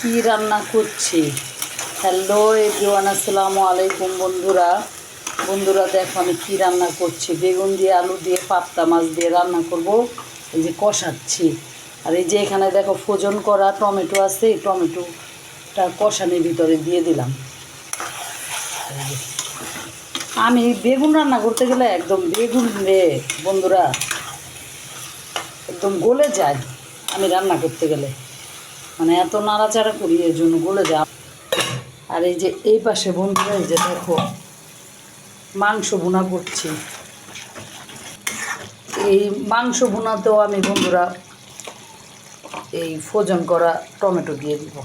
কি রান্না করছি। হ্যালো এভরিওয়ান, আসসালামু আলাইকুম বন্ধুরা দেখো আমি কি রান্না করছি। বেগুন দিয়ে আলু দিয়ে পাবদা মাছ দিয়ে রান্না করব। এই যে কষাচ্ছি। আর এই যে এখানে দেখো ফ্রোজন করা টমেটো আছে, এই টমেটোটা কষানির ভিতরে দিয়ে দিলাম। আমি বেগুন রান্না করতে গেলে একদম বেগুন বন্ধুরা একদম গলে যায়। আমি রান্না করতে গেলে মানে এত নাড়াচাড়া করি, এর জন্য গলে যায়। আর এই যে এই পাশে বন্ধুরা এই যে দেখো মাংস ভুনা করছি। এই মাংস ভুনাতেও আমি বন্ধুরা এই ফ্রোজন করা টমেটো দিয়ে দিব।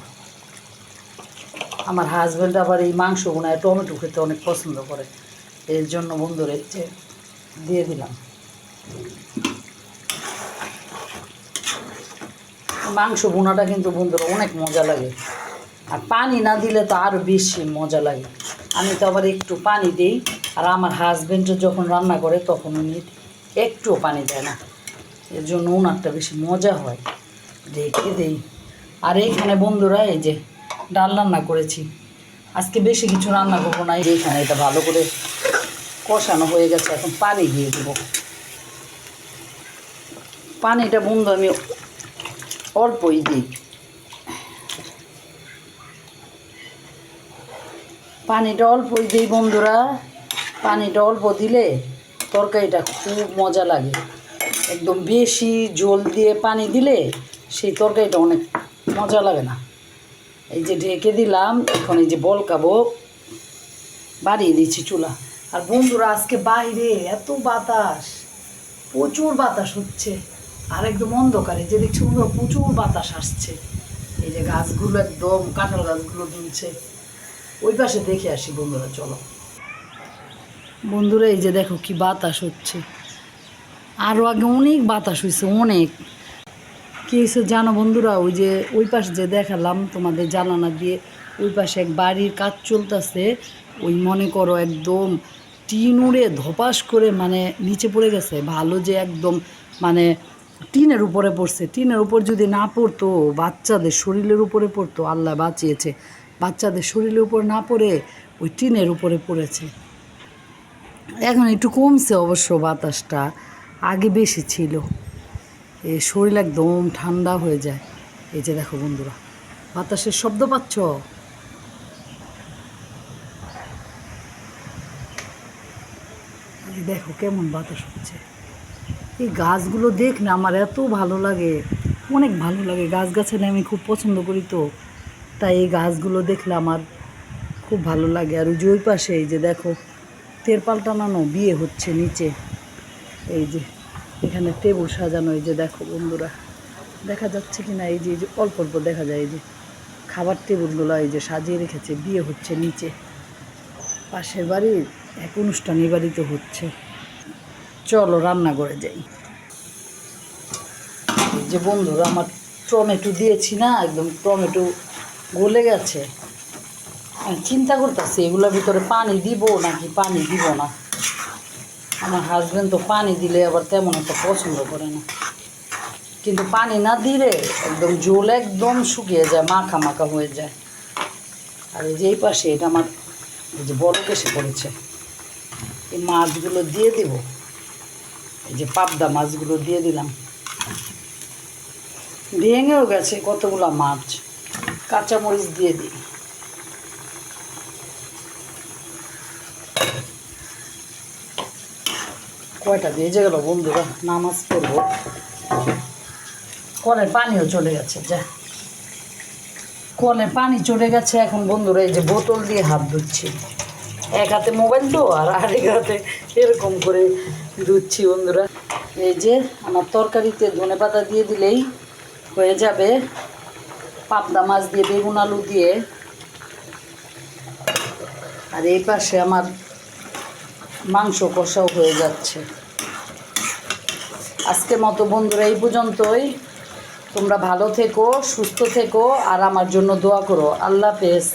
আমার হাজব্যান্ড আবার এই মাংস ভুনায় টমেটো খেতে অনেক পছন্দ করে, এর জন্য বন্ধুরা যে দিয়ে দিলাম। মাংস ভুনাটা কিন্তু বন্ধুরা অনেক মজা লাগে, আর পানি না দিলে তো আরও বেশি মজা লাগে। আমি তো আবার একটু পানি দিই, আর আমার হাজব্যান্ডও যখন রান্না করে তখন উনি একটুও পানি দেয় না, এর জন্য ওনারটা বেশি মজা হয়, রেখে দেই। আর এইখানে বন্ধুরা এই যে ডাল রান্না করেছি। আজকে বেশি কিছু রান্না করবো না। এইখানে এটা ভালো করে কষানো হয়ে গেছে, এখন পানি দিয়ে দেবো। পানিটা বন্ধু আমি অল্পই দিই, পানিটা অল্পই দিই বন্ধুরা। পানিটা অল্প দিলে তরকারিটা খুব মজা লাগে। একদম বেশি ঝোল দিয়ে পানি দিলে সেই তরকারিটা অনেক মজা লাগে না। এই যে ঢেকে দিলাম, এখন এই যে বলকাবো, বাড়িয়ে দিচ্ছি চুলা। আর বন্ধুরা আজকে বাইরে এত বাতাস, প্রচুর বাতাস হচ্ছে, আর একদম অন্ধকারে যে দেখছি প্রচুর বাতাস আসছে। এই যে গাছগুলো একদম কাঁঠাল গাছগুলো দুলছে। ওই পাশে দেখে আসি বন্ধুরা, চলো বন্ধুরা। এই যে দেখো কি বাতাস হচ্ছে, আরও আগে অনেক বাতাস হয়েছে, অনেক। কী হয়েছে জানো বন্ধুরা, ওই যে ওই পাশে যে দেখালাম তোমাদের জানালা দিয়ে, ওই পাশে এক বাড়ির কাজ চলতেছে। ওই মনে করো একদম টিন উড়ে ধপাস করে মানে নিচে পড়ে গেছে। ভালো যে একদম মানে টিনের উপরে পড়ছে। টিনের উপর যদি না পড়তো, বাচ্চাদের শরীরের উপরে পড়তো, আল্লাহ বাঁচিয়েছে। বাচ্চাদের শরীরের উপর না পড়ে ওই টিনের উপরে পড়েছে। এখন একটু কমছে অবশ্য বাতাসটা, আগে বেশি ছিল। এই শরীর একদম ঠান্ডা হয়ে যায়। এই যে দেখো বন্ধুরা বাতাসের শব্দ পাচ্ছ? দেখো কেমন বাতাস হচ্ছে। এই গাছগুলো দেখ না, আমার এত ভালো লাগে, অনেক ভালো লাগে। গাছগাছালি আমি খুব পছন্দ করি, তো তাই এই গাছগুলো দেখলে আমার খুব ভালো লাগে। আর ওই পাশে এই যে দেখো তেরপাল টানানো, বিয়ে হচ্ছে নিচে। এই যে এখানে টেবিল সাজানো, এই যে দেখো বন্ধুরা দেখা যাচ্ছে কি না, এই যে অল্প অল্প দেখা যায়। এই যে খাবার টেবিলগুলো এই যে সাজিয়ে রেখেছে, বিয়ে হচ্ছে নিচে। পাশের বাড়ির এক অনুষ্ঠান এই বাড়িতে হচ্ছে। চলো রান্না করে যাই। এই যে বন্ধুরা আমার টমেটো দিয়েছি না, একদম টমেটো গলে গেছে। চিন্তা করতেছি এগুলোর ভিতরে পানি দিব নাকি পানি দিব না। আমার হাজব্যান্ড তো পানি দিলে আবার তেমন একটা পছন্দ করে না, কিন্তু পানি না দিলে একদম ঝোল একদম শুকিয়ে যায়, মাখা মাখা হয়ে যায়। আর এই যে এই পাশে এটা আমার এই যে বড় কেসে পড়েছে, এই মাছগুলো দিয়ে দেব। এই যে পাবদা মাছগুলো দিয়ে দিলাম, ভেঙেও গেছে কতগুলো মাছ। কাঁচামরিচ দিয়ে দিই। কয়টা ভেজে গেল বন্ধুরা, নামাজ পড়বো। কলের পানিও চলে গেছে, যা কলে পানি চলে গেছে। এখন বন্ধুরা এই যে বোতল দিয়ে হাত ধুচ্ছি, এক হাতে মোবাইল তো আর আরেক হাতে এরকম করে ধুচ্ছি বন্ধুরা। এই যে আমার তরকারিতে ধনেপাতা দিয়ে দিলেই হয়ে যাবে, পাবদা মাছ দিয়ে বেগুন আলু দিয়ে। আর এই পাশে আমার মাংস কষাও হয়ে যাচ্ছে। আজকের মতো বন্ধুরা এই পর্যন্তই। তোমরা ভালো থেকো, সুস্থ থেকো, আর আমার জন্য দোয়া করো। আল্লাহ হাফেজ।